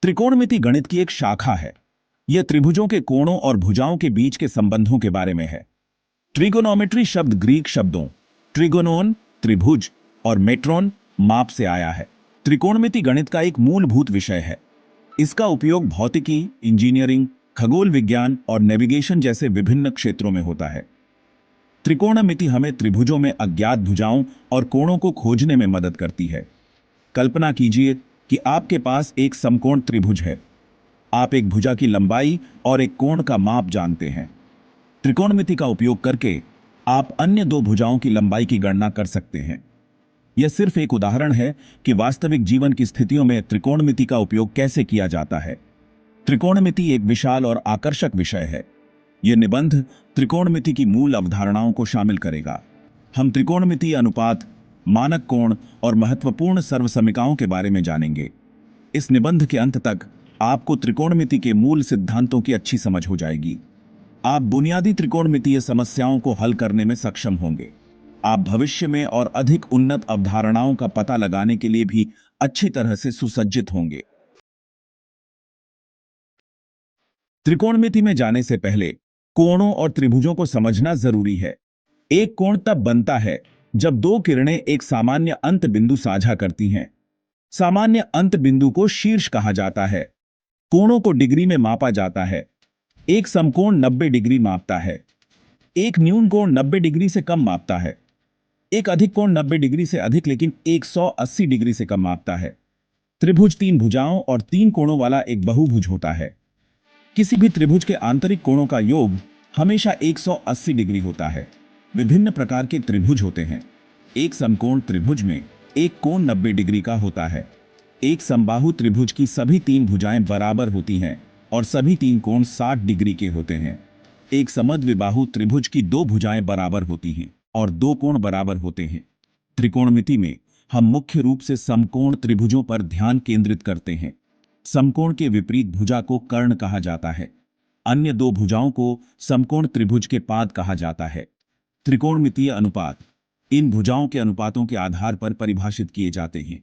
त्रिकोणमिति गणित की एक शाखा है। यह त्रिभुजों के कोणों और भुजाओं के बीच के संबंधों के बारे में है। ट्रिगोनोमेट्री शब्द ग्रीक शब्दों ट्रिगोनोन त्रिभुज और मेट्रोन माप से आया है। त्रिकोणमिति गणित का एक मूलभूत विषय है। इसका उपयोग भौतिकी, इंजीनियरिंग, खगोल विज्ञान और नेविगेशन जैसे विभिन्न क्षेत्रों में होता है। त्रिकोणमिति हमें त्रिभुजों में अज्ञात भुजाओं और कोणों को खोजने में मदद करती है। कल्पना कीजिए कि आपके पास एक समकोण त्रिभुज है। आप एक भुजा की लंबाई और एक कोण का माप जानते हैं। त्रिकोणमिति का उपयोग करके आप अन्य दो भुजाओं की लंबाई की गणना कर सकते हैं। यह सिर्फ एक उदाहरण है कि वास्तविक जीवन की स्थितियों में त्रिकोणमिति का उपयोग कैसे किया जाता है। त्रिकोणमिति एक विशाल और आकर्षक विषय है। यह निबंध त्रिकोणमिति की मूल अवधारणाओं को शामिल करेगा। हम त्रिकोणमितीय अनुपात, मानक कोण और महत्वपूर्ण सर्वसमीकाओं के बारे में जानेंगे। इस निबंध के अंत तक आपको त्रिकोणमिति के मूल सिद्धांतों की अच्छी समझ हो जाएगी। आप बुनियादी त्रिकोणमितीय समस्याओं को हल करने में सक्षम होंगे। आप भविष्य में और अधिक उन्नत अवधारणाओं का पता लगाने के लिए भी अच्छी तरह से सुसज्जित होंगे। त्रिकोणमिति में जाने से पहले कोणों और त्रिभुजों को समझना जरूरी है। एक कोण तब बनता है जब दो किरणें एक सामान्य अंत बिंदु साझा करती हैं। सामान्य अंत बिंदु को शीर्ष कहा जाता है। कोणों को डिग्री में मापा जाता है। एक समकोण 90 डिग्री मापता है। एक न्यून कोण 90 डिग्री से कम मापता है। एक अधिक कोण 90 डिग्री से अधिक लेकिन 180 डिग्री से कम मापता है। त्रिभुज तीन भुजाओं और तीन कोणों वाला एक बहुभुज होता है। किसी भी त्रिभुज के आंतरिक कोणों का योग हमेशा 180 डिग्री होता है। विभिन्न प्रकार के त्रिभुज होते हैं। एक समकोण त्रिभुज में एक कोण 90 डिग्री का होता है। एक समबाहु त्रिभुज की सभी तीन भुजाएं बराबर होती हैं और सभी तीन कोण 60 डिग्री के होते हैं। एक समद्विबाहु त्रिभुज की दो भुजाएं बराबर होती हैं और दो कोण बराबर होते हैं। त्रिकोणमिति में हम मुख्य रूप से समकोण त्रिभुजों पर ध्यान केंद्रित करते हैं। समकोण के विपरीत भुजा को कर्ण कहा जाता है। अन्य दो भुजाओं को समकोण त्रिभुज के पाद कहा जाता है। त्रिकोणमितीय अनुपात इन भुजाओं के अनुपातों के आधार पर परिभाषित किए जाते हैं।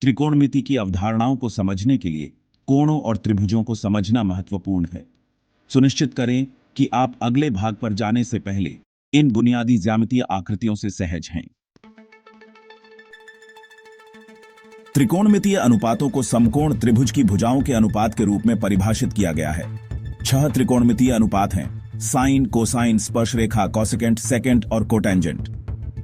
त्रिकोणमिति की अवधारणाओं को समझने के लिए कोणों और त्रिभुजों को समझना महत्वपूर्ण है। सुनिश्चित करें कि आप अगले भाग पर जाने से पहले इन बुनियादी ज्यामितीय आकृतियों से सहज हैं। त्रिकोणमितीय अनुपातों को समकोण त्रिभुज की भुजाओं के अनुपात के रूप में परिभाषित किया गया है। 6 त्रिकोणमितीय अनुपात हैं: साइन, कोसाइन, स्पर्शरेखा, कोसेकेंट, सेकेंट और कोटेंजेंट।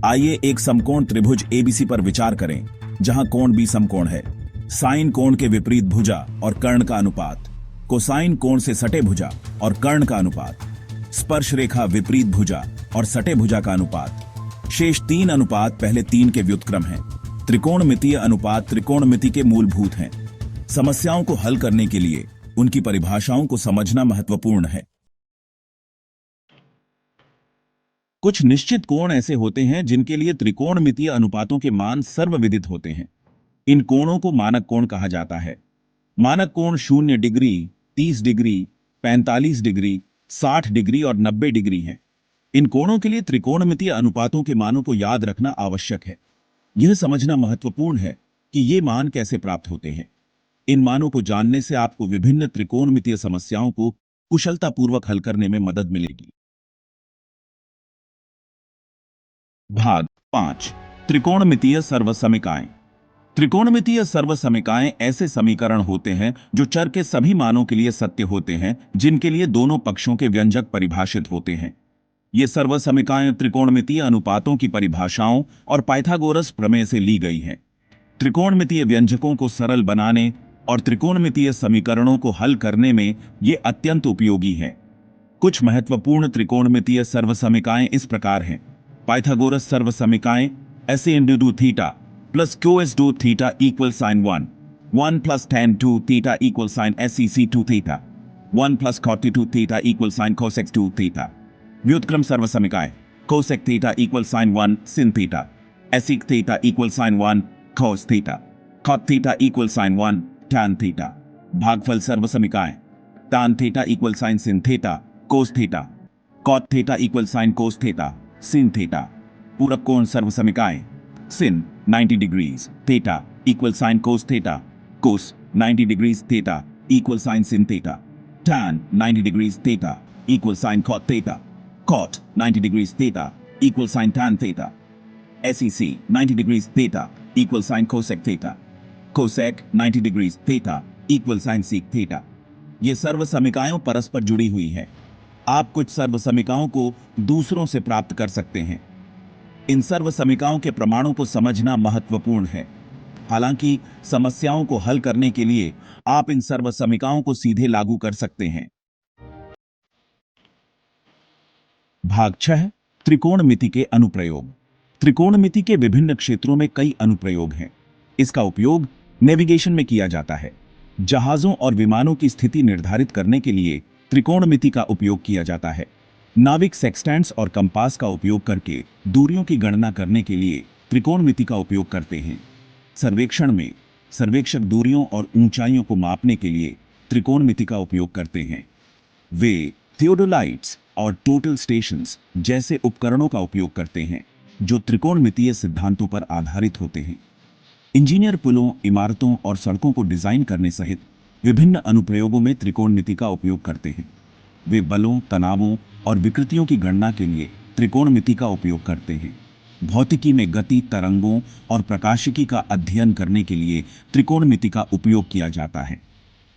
आइए एक समकोण त्रिभुज एबीसी पर विचार करें, जहां कोण भी समकोण है। साइन कोण के विपरीत भुजा और कर्ण का अनुपात, कोसाइन कोण से सटे भुजा और कर्ण का अनुपात, स्पर्शरेखा विपरीत भुजा और सटे भुजा का अनुपात। शेष 3 अनुपात पहले 3 के व्युत्क्रम हैं। त्रिकोणमितीय अनुपात त्रिकोणमिति के मूलभूत हैं। समस्याओं को हल करने के लिए उनकी परिभाषाओं को समझना महत्वपूर्ण है। कुछ निश्चित कोण ऐसे होते हैं जिनके लिए त्रिकोणमितीय अनुपातों के मान सर्वविदित होते हैं। इन कोणों को मानक कोण कहा जाता है। मानक कोण 0 डिग्री, 30 डिग्री, 45 डिग्री, 60 डिग्री और 90 डिग्री हैं। इन कोणों के लिए त्रिकोणमितीय अनुपातों के मानों को याद रखना आवश्यक है। यह समझना महत्वपूर्ण है कि ये मान कैसे प्राप्त होते हैं। इन मानों को जानने से आपको विभिन्न त्रिकोणमितीय समस्याओं को कुशलतापूर्वक हल करने में मदद मिलेगी। भाग 5: त्रिकोणमितीय सर्वसमीकाएं। त्रिकोणमितीय सर्वसमीकाएं ऐसे समीकरण होते हैं जो चर के सभी मानों के लिए सत्य होते हैं, जिनके लिए दोनों पक्षों के व्यंजक परिभाषित होते हैं। ये सर्वसमीकाएं त्रिकोणमितीय अनुपातों की परिभाषाओं और पाइथागोरस प्रमेय से ली गई हैं। त्रिकोणमितीय व्यंजकों को सरल बनाने और त्रिकोणमितीय समीकरणों को हल करने में ये अत्यंत उपयोगी हैं। कुछ महत्वपूर्ण त्रिकोणमितीय सर्वसमीकाएं इस प्रकार हैं: पाइथागोरस सर्वसमीकाएं ऐसे into theta plus Q S do theta equal sign 1, 1 plus tan 2 theta equal sign SEC 2 theta, 1 plus cot 2 theta equal sign cosec 2 theta. व्युत्क्रम सर्वसमीकाएं cosec theta equal sign 1 sin theta, sec theta equal sign 1 cos theta, cot theta equal sign 1 tan theta. भागफल सर्वसमीकाएं tan theta equal sign sin theta cos theta, cot theta equal sign cos theta sin theta. पूरक कोण सर्वसमीकाएं sin 90 degrees theta equal sign cos theta cos 90 degrees theta equals sine sin theta. Tan 90 degrees theta equals sine cot theta. Cot 90 degrees theta equals sine tan theta. SEC 90 degrees theta equals sine cosec theta. Cosec 90 degrees theta equals sine sec theta. ये सर्व समीकरण परस्पर जुड़ी हुई है। आप कुछ सर्व समीकरणों को दूसरों से प्राप्त कर सकते हैं। इन सर्व समीकरणों के प्रमाणों को समझना महत्वपूर्ण है। हालांकि समस्याओं को हल करने के लिए आप इन सर्व समीकरणों को सीधे लागू कर सकते हैं। भाग 6 त्रिकोणमिति के अनुप्रयोग। त्रिकोणमिति के विभिन्न क्षेत्रों में कई अनुप्रयोग हैं। इसका उपयोग नेविगेशन में किया जाता है। जहाजों और विमानों की स्थिति निर्धारित करने के लिए त्रिकोणमिति का उपयोग किया जाता है। नाविक सेक्सटेंट्स और कंपास का उपयोग करके दूरियों की गणना करने के लिए त्रिकोणमिति का उपयोग करते हैं। सर्वेक्षण में सर्वेक्षक दूरियों और ऊंचाइयों को मापने के लिए त्रिकोणमिति का उपयोग करते हैं। वे थियोडोलाइट्स और टोटल स्टेशंस जैसे उपकरणों का उपयोग करते हैं जो त्रिकोणमितीय सिद्धांतों पर आधारित होते हैं। इंजीनियर पुलों, इमारतों और सड़कों को डिजाइन करने सहित विभिन्न अनुप्रयोगों में त्रिकोणमिति का उपयोग करते हैं। वे बलों, तनावों और विकृतियों की गणना के लिए त्रिकोणमिति का उपयोग करते हैं। भौतिकी में गति, तरंगों और प्रकाशिकी का अध्ययन करने के लिए त्रिकोणमिति का उपयोग किया जाता है।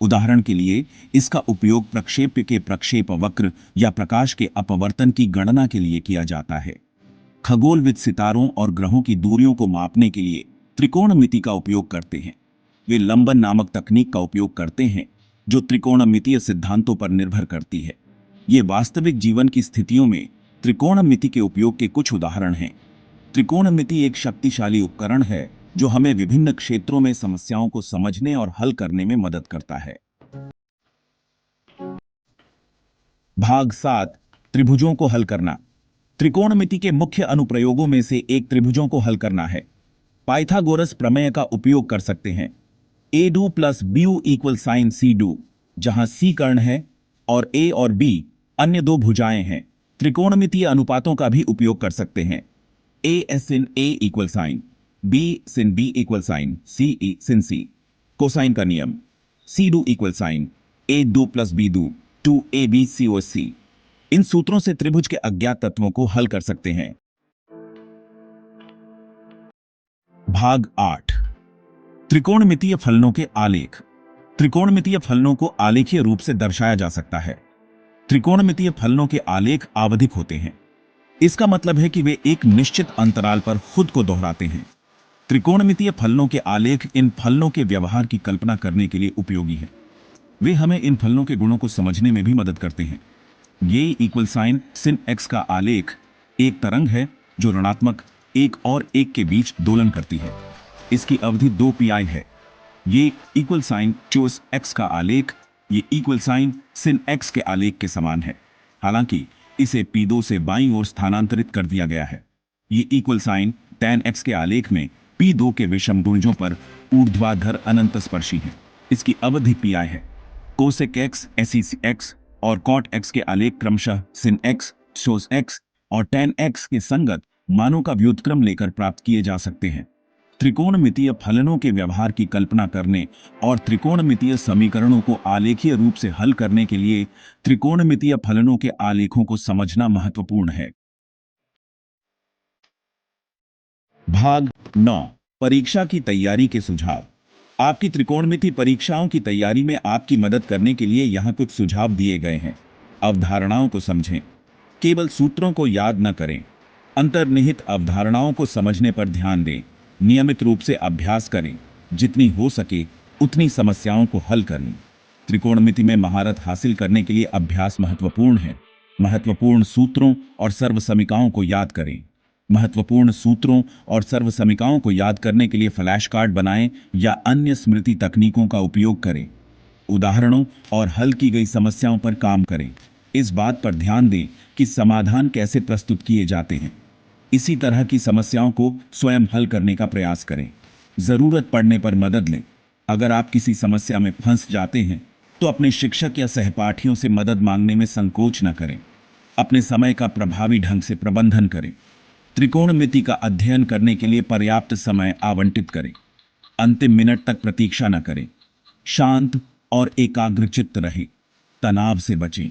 उदाहरण के लिए इसका उपयोग प्रक्षेप्य के प्रक्षेप वक्र या प्रकाश के अपवर्तन की गणना के लिए किया जाता है। खगोलविद सितारों और ग्रहों की दूरियों को मापने के लिए त्रिकोणमिति का उपयोग करते हैं। वे लंबन नामक तकनीक का उपयोग करते हैं जो त्रिकोणमितीय सिद्धांतों पर निर्भर करती है। ये वास्तविक जीवन की स्थितियों में त्रिकोणमिति के उपयोग के कुछ उदाहरण हैं। त्रिकोणमिति एक शक्तिशाली उपकरण है जो हमें विभिन्न क्षेत्रों में समस्याओं को समझने और हल करने में मदद करता है। भाग 7 त्रिभुजों को हल करना। त्रिकोणमिति के मुख्य अनुप्रयोगों में से एक त्रिभुजों को हल करना है। पाइथागोरस प्रमेय का उपयोग कर सकते हैं। A two plus b equal sign c two, जहां सी कर्ण है और ए और बी अन्य दो भुजाएं हैं। त्रिकोणमितीय अनुपातों का भी उपयोग कर सकते हैं। A s sin a equal sign, b sin b equal sign, c e sin c. Cosine का नियम, c two equal sign a two plus b two, 2ab COC। इन सूत्रों से त्रिभुज के अज्ञात तत्वों को हल कर सकते हैं। भाग 8 त्रिकोणमितीय फलनों के आलेख। त्रिकोणमितीय फलनों को आलेखीय रूप से दर्शाया जा सकता है। त्रिकोणमितीय फलनों के आलेख आवधिक होते हैं। इसका मतलब है कि वे एक निश्चित अंतराल पर खुद को दोहराते हैं। त्रिकोणमितीय फलनों के आलेख इन फलनों के व्यवहार की कल्पना करने के लिए उपयोगी है। वे हमें इन फलनों के गुणों को समझने में भी मदद करते हैं। ये इक्वल साइन सिन एक्स का आलेख एक तरंग है जो ऋणात्मक एक और एक के बीच दोलन करती है। इसकी अवधि 2π है। ये इक्वल साइन चोस एक्स का आलेख ये इक्वल साइन सिन एक्स के आलेख के समान है। हालांकि इसे p2 से बाईं ओर स्थानांतरित कर दिया गया है। ये इक्वल साइन tan x के आलेख में p2 के विषम गुणजों पर ऊर्ध्वाधर अनंत स्पर्शी है। इसकी अवधि π है। कोसेक x, sec x और कॉट x के आलेख क्रमशः sin x, cos x और tan x के संगत मानों का व्युत्क्रम लेकर प्राप्त किए जा सकते हैं। त्रिकोणमितीय फलनों के व्यवहार की कल्पना करने और त्रिकोणमितीय समीकरणों को आलेखीय रूप से हल करने के लिए त्रिकोणमितीय फलनों के आलेखों को समझना महत्वपूर्ण है। भाग 9 परीक्षा की तैयारी के सुझाव। आपकी त्रिकोणमिति परीक्षाओं की तैयारी में आपकी मदद करने के लिए यहाँ कुछ सुझाव दिए गए हैं। अवधारणाओं को समझें। केवल सूत्रों को याद न करें। अंतर्निहित अवधारणाओं को समझने पर ध्यान दें। नियमित रूप से अभ्यास करें। जितनी हो सके उतनी समस्याओं को हल करें। त्रिकोणमिति में महारत हासिल करने के लिए अभ्यास महत्वपूर्ण है। महत्वपूर्ण सूत्रों और सर्व समीकरणों को याद करें। महत्वपूर्ण सूत्रों और सर्व समीकरणों को याद करने के लिए फ्लैश कार्ड बनाएं या अन्य स्मृति तकनीकों का उपयोग करें। उदाहरणों और हल की गई समस्याओं पर काम करें। इस बात पर ध्यान दें कि समाधान कैसे प्रस्तुत किए जाते हैं। इसी तरह की समस्याओं को स्वयं हल करने का प्रयास करें। जरूरत पड़ने पर मदद लें। अगर आप किसी समस्या में फंस जाते हैं तो अपने शिक्षक या सहपाठियों से मदद मांगने में संकोच न करें। अपने समय का प्रभावी ढंग से प्रबंधन करें। त्रिकोणमिति का अध्ययन करने के लिए पर्याप्त समय आवंटित करें। अंतिम मिनट तक प्रतीक्षा न करें। शांत और एकाग्रचित्त रहें, तनाव से बचें।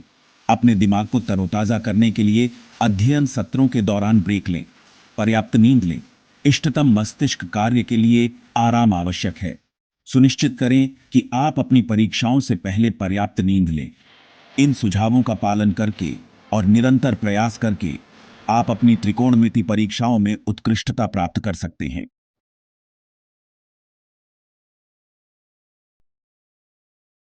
अपने दिमाग को तरोताजा करने के लिए अध्ययन सत्रों के दौरान ब्रेक लें, पर्याप्त नींद लें। इष्टतम मस्तिष्क कार्य के लिए आराम आवश्यक है। सुनिश्चित करें कि आप अपनी परीक्षाओं से पहले पर्याप्त नींद लें। इन सुझावों का पालन करके और निरंतर प्रयास करके आप अपनी त्रिकोणमिति परीक्षाओं में उत्कृष्टता प्राप्त कर सकते हैं।